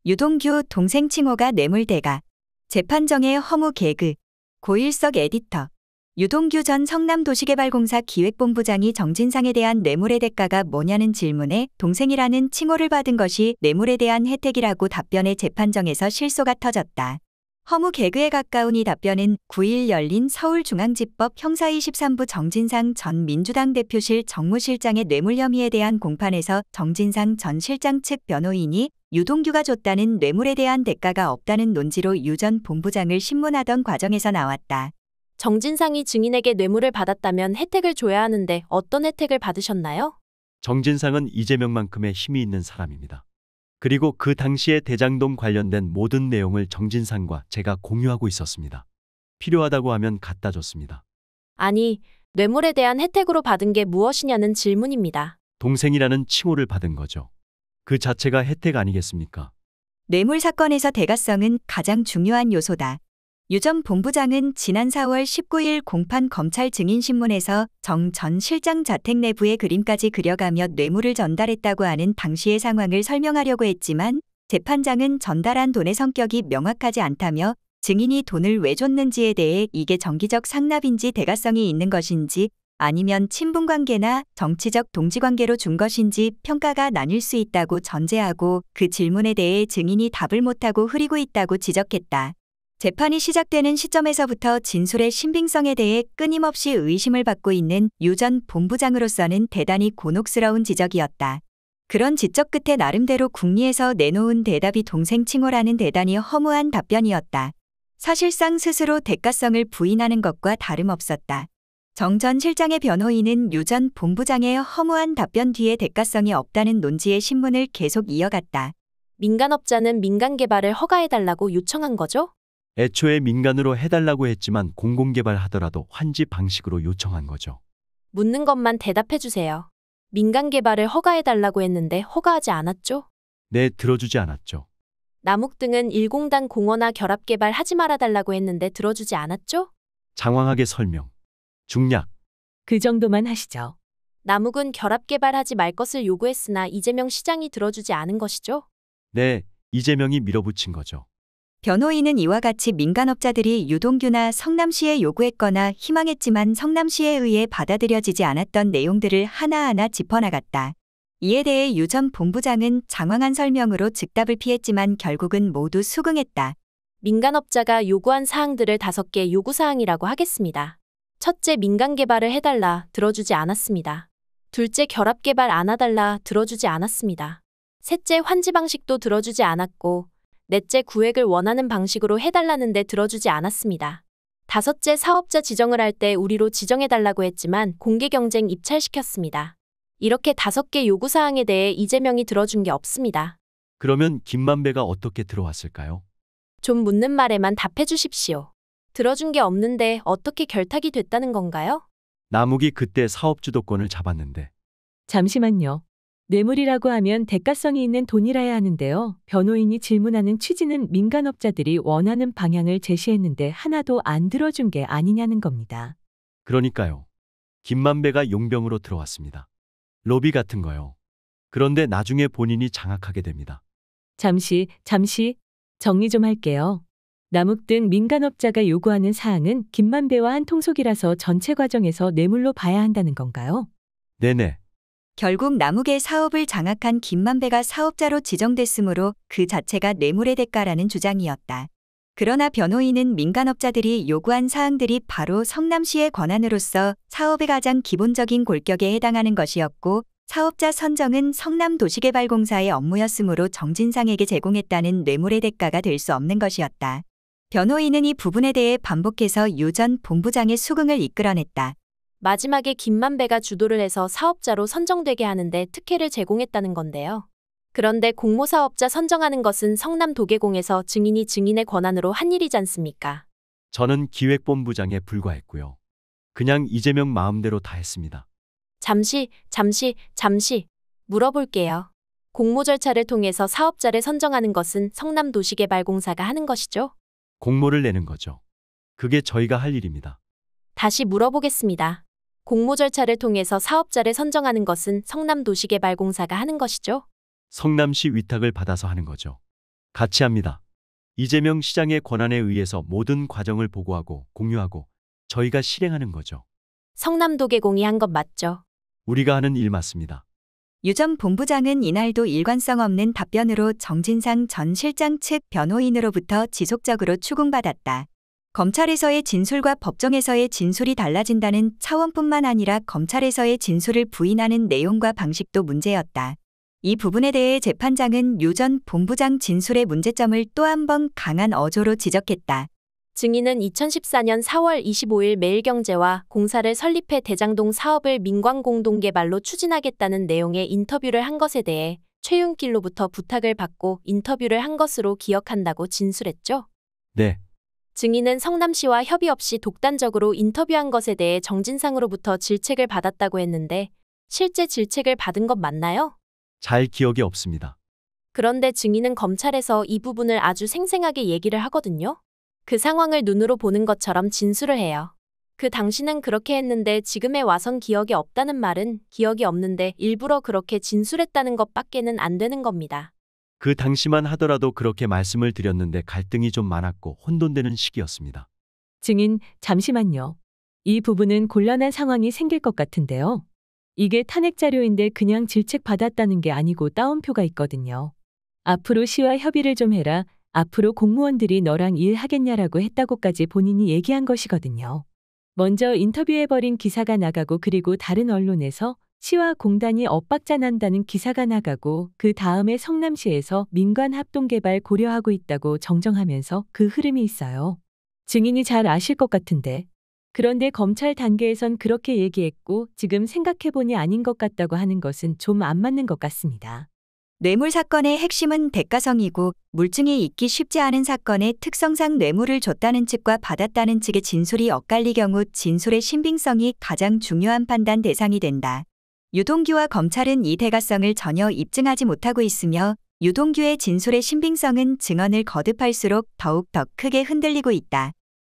유동규 동생 칭호가 뇌물대가. 재판정의 허무 개그. 고일석 에디터. 유동규 전 성남도시개발공사 기획본부장이 정진상에 대한 뇌물의 대가가 뭐냐는 질문에 동생이라는 칭호를 받은 것이 뇌물에 대한 혜택이라고 답변해 재판정에서 실소가 터졌다. 허무 개그에 가까운 이 답변은 9일 열린 서울중앙지법 형사 23부 정진상 전 민주당 대표실 정무실장의 뇌물 혐의에 대한 공판에서 정진상 전 실장 측 변호인이 유동규가 줬다는 뇌물에 대한 대가가 없다는 논지로 유 전 본부장을 신문하던 과정에서 나왔다. 정진상이 증인에게 뇌물을 받았다면 혜택을 줘야 하는데 어떤 혜택을 받으셨나요? 정진상은 이재명만큼의 힘이 있는 사람입니다. 그리고 그 당시에 대장동 관련된 모든 내용을 정진상과 제가 공유하고 있었습니다. 필요하다고 하면 갖다 줬습니다. 아니, 뇌물에 대한 혜택으로 받은 게 무엇이냐는 질문입니다. 동생이라는 칭호를 받은 거죠. 그 자체가 혜택 아니겠습니까? 뇌물 사건에서 대가성은 가장 중요한 요소다. 유 전 본부장은 지난 4월 19일 공판 검찰 증인신문에서 정 전 실장 자택 내부의 그림까지 그려가며 뇌물을 전달했다고 하는 당시의 상황을 설명하려고 했지만 재판장은 전달한 돈의 성격이 명확하지 않다며 증인이 돈을 왜 줬는지에 대해 이게 정기적 상납인지 대가성이 있는 것인지 아니면 친분관계나 정치적 동지관계로 준 것인지 평가가 나뉠 수 있다고 전제하고 그 질문에 대해 증인이 답을 못하고 흐리고 있다고 지적했다. 재판이 시작되는 시점에서부터 진술의 신빙성에 대해 끊임없이 의심을 받고 있는 유 전 본부장으로서는 대단히 곤혹스러운 지적이었다. 그런 지적 끝에 나름대로 궁리에서 내놓은 대답이 동생 칭호라는 대단히 허무한 답변이었다. 사실상 스스로 대가성을 부인하는 것과 다름없었다. 정 전 실장의 변호인은 유 전 본부장의 허무한 답변 뒤에 대가성이 없다는 논지의 신문을 계속 이어갔다. 민간업자는 민간 개발을 허가해달라고 요청한 거죠? 애초에 민간으로 해달라고 했지만 공공개발하더라도 환지 방식으로 요청한 거죠. 묻는 것만 대답해 주세요. 민간 개발을 허가해달라고 했는데 허가하지 않았죠? 네, 들어주지 않았죠. 남욱 등은 일공단 공원화 결합개발 하지 말아달라고 했는데 들어주지 않았죠? 장황하게 설명. 중략. 그 정도만 하시죠. 남욱은 결합개발하지 말 것을 요구했으나 이재명 시장이 들어주지 않은 것이죠? 네, 이재명이 밀어붙인 거죠. 변호인은 이와 같이 민간업자들이 유동규나 성남시에 요구했거나 희망했지만 성남시에 의해 받아들여지지 않았던 내용들을 하나하나 짚어나갔다. 이에 대해 유 전 본부장은 장황한 설명으로 즉답을 피했지만 결국은 모두 수긍했다. 민간업자가 요구한 사항들을 5개 요구사항이라고 하겠습니다. 첫째, 민간 개발을 해달라, 들어주지 않았습니다. 둘째, 결합개발 안 해달라, 들어주지 않았습니다. 셋째, 환지 방식도 들어주지 않았고, 넷째, 구획을 원하는 방식으로 해달라는데 들어주지 않았습니다. 다섯째, 사업자 지정을 할 때 우리로 지정해달라고 했지만 공개경쟁 입찰시켰습니다. 이렇게 5개 요구사항에 대해 이재명이 들어준 게 없습니다. 그러면 김만배가 어떻게 들어왔을까요? 좀 묻는 말에만 답해 주십시오. 들어준 게 없는데 어떻게 결탁이 됐다는 건가요? 남욱이 그때 사업 주도권을 잡았는데. 잠시만요. 뇌물이라고 하면 대가성이 있는 돈이라야 하는데요. 변호인이 질문하는 취지는 민간업자들이 원하는 방향을 제시했는데 하나도 안 들어준 게 아니냐는 겁니다. 그러니까요. 김만배가 용병으로 들어왔습니다. 로비 같은 거요. 그런데 나중에 본인이 장악하게 됩니다. 잠시 정리 좀 할게요. 남욱 등 민간업자가 요구하는 사항은 김만배와 한 통속이라서 전체 과정에서 뇌물로 봐야 한다는 건가요? 네네. 결국 남욱의 사업을 장악한 김만배가 사업자로 지정됐으므로 그 자체가 뇌물의 대가라는 주장이었다. 그러나 변호인은 민간업자들이 요구한 사항들이 바로 성남시의 권한으로서 사업의 가장 기본적인 골격에 해당하는 것이었고 사업자 선정은 성남도시개발공사의 업무였으므로 정진상에게 제공했다는 뇌물의 대가가 될 수 없는 것이었다. 변호인은 이 부분에 대해 반복해서 유 전 본부장의 수긍을 이끌어냈다. 마지막에 김만배가 주도를 해서 사업자로 선정되게 하는데 특혜를 제공했다는 건데요. 그런데 공모사업자 선정하는 것은 성남도계공에서 증인이 증인의 권한으로 한 일이지 않습니까? 저는 기획본부장에 불과했고요. 그냥 이재명 마음대로 다 했습니다. 잠시 물어볼게요. 공모 절차를 통해서 사업자를 선정하는 것은 성남도시개발공사가 하는 것이죠? 공모를 내는 거죠. 그게 저희가 할 일입니다. 다시 물어보겠습니다. 공모 절차를 통해서 사업자를 선정하는 것은 성남도시개발공사가 하는 것이죠? 성남시 위탁을 받아서 하는 거죠. 같이 합니다. 이재명 시장의 권한에 의해서 모든 과정을 보고하고 공유하고 저희가 실행하는 거죠. 성남도계공이 한 것 맞죠? 우리가 하는 일 맞습니다. 유 전 본부장은 이날도 일관성 없는 답변으로 정진상 전 실장 측 변호인으로부터 지속적으로 추궁받았다. 검찰에서의 진술과 법정에서의 진술이 달라진다는 차원뿐만 아니라 검찰에서의 진술을 부인하는 내용과 방식도 문제였다. 이 부분에 대해 재판장은 유 전 본부장 진술의 문제점을 또 한 번 강한 어조로 지적했다. 증인은 2014년 4월 25일 매일경제와 공사를 설립해 대장동 사업을 민광공동개발로 추진하겠다는 내용의 인터뷰를 한 것에 대해 최윤길로부터 부탁을 받고 인터뷰를 한 것으로 기억한다고 진술했죠. 네, 증인은 성남시와 협의 없이 독단적으로 인터뷰한 것에 대해 정진상으로부터 질책을 받았다고 했는데 실제 질책을 받은 것 맞나요? 잘 기억이 없습니다. 그런데 증인은 검찰에서 이 부분을 아주 생생하게 얘기를 하거든요. 그 상황을 눈으로 보는 것처럼 진술을 해요. 그 당시는 그렇게 했는데 지금에 와선 기억이 없다는 말은 기억이 없는데 일부러 그렇게 진술했다는 것밖에는 안 되는 겁니다. 그 당시만 하더라도 그렇게 말씀을 드렸는데 갈등이 좀 많았고 혼돈되는 시기였습니다. 증인, 잠시만요. 이 부분은 곤란한 상황이 생길 것 같은데요. 이게 탄핵 자료인데 그냥 질책받았다는 게 아니고 따옴표가 있거든요. 앞으로 시와 협의를 좀 해라. 앞으로 공무원들이 너랑 일하겠냐라고 했다고까지 본인이 얘기한 것이거든요. 먼저 인터뷰해버린 기사가 나가고 그리고 다른 언론에서 시와 공단이 엇박자난다는 기사가 나가고 그 다음에 성남시에서 민관합동개발 고려하고 있다고 정정하면서 그 흐름이 있어요. 증인이 잘 아실 것 같은데. 그런데 검찰 단계에선 그렇게 얘기했고 지금 생각해보니 아닌 것 같다고 하는 것은 좀 안 맞는 것 같습니다. 뇌물 사건의 핵심은 대가성이고 물증이 있기 쉽지 않은 사건의 특성상 뇌물을 줬다는 측과 받았다는 측의 진술이 엇갈릴 경우 진술의 신빙성이 가장 중요한 판단 대상이 된다. 유동규와 검찰은 이 대가성을 전혀 입증하지 못하고 있으며 유동규의 진술의 신빙성은 증언을 거듭할수록 더욱 더 크게 흔들리고 있다.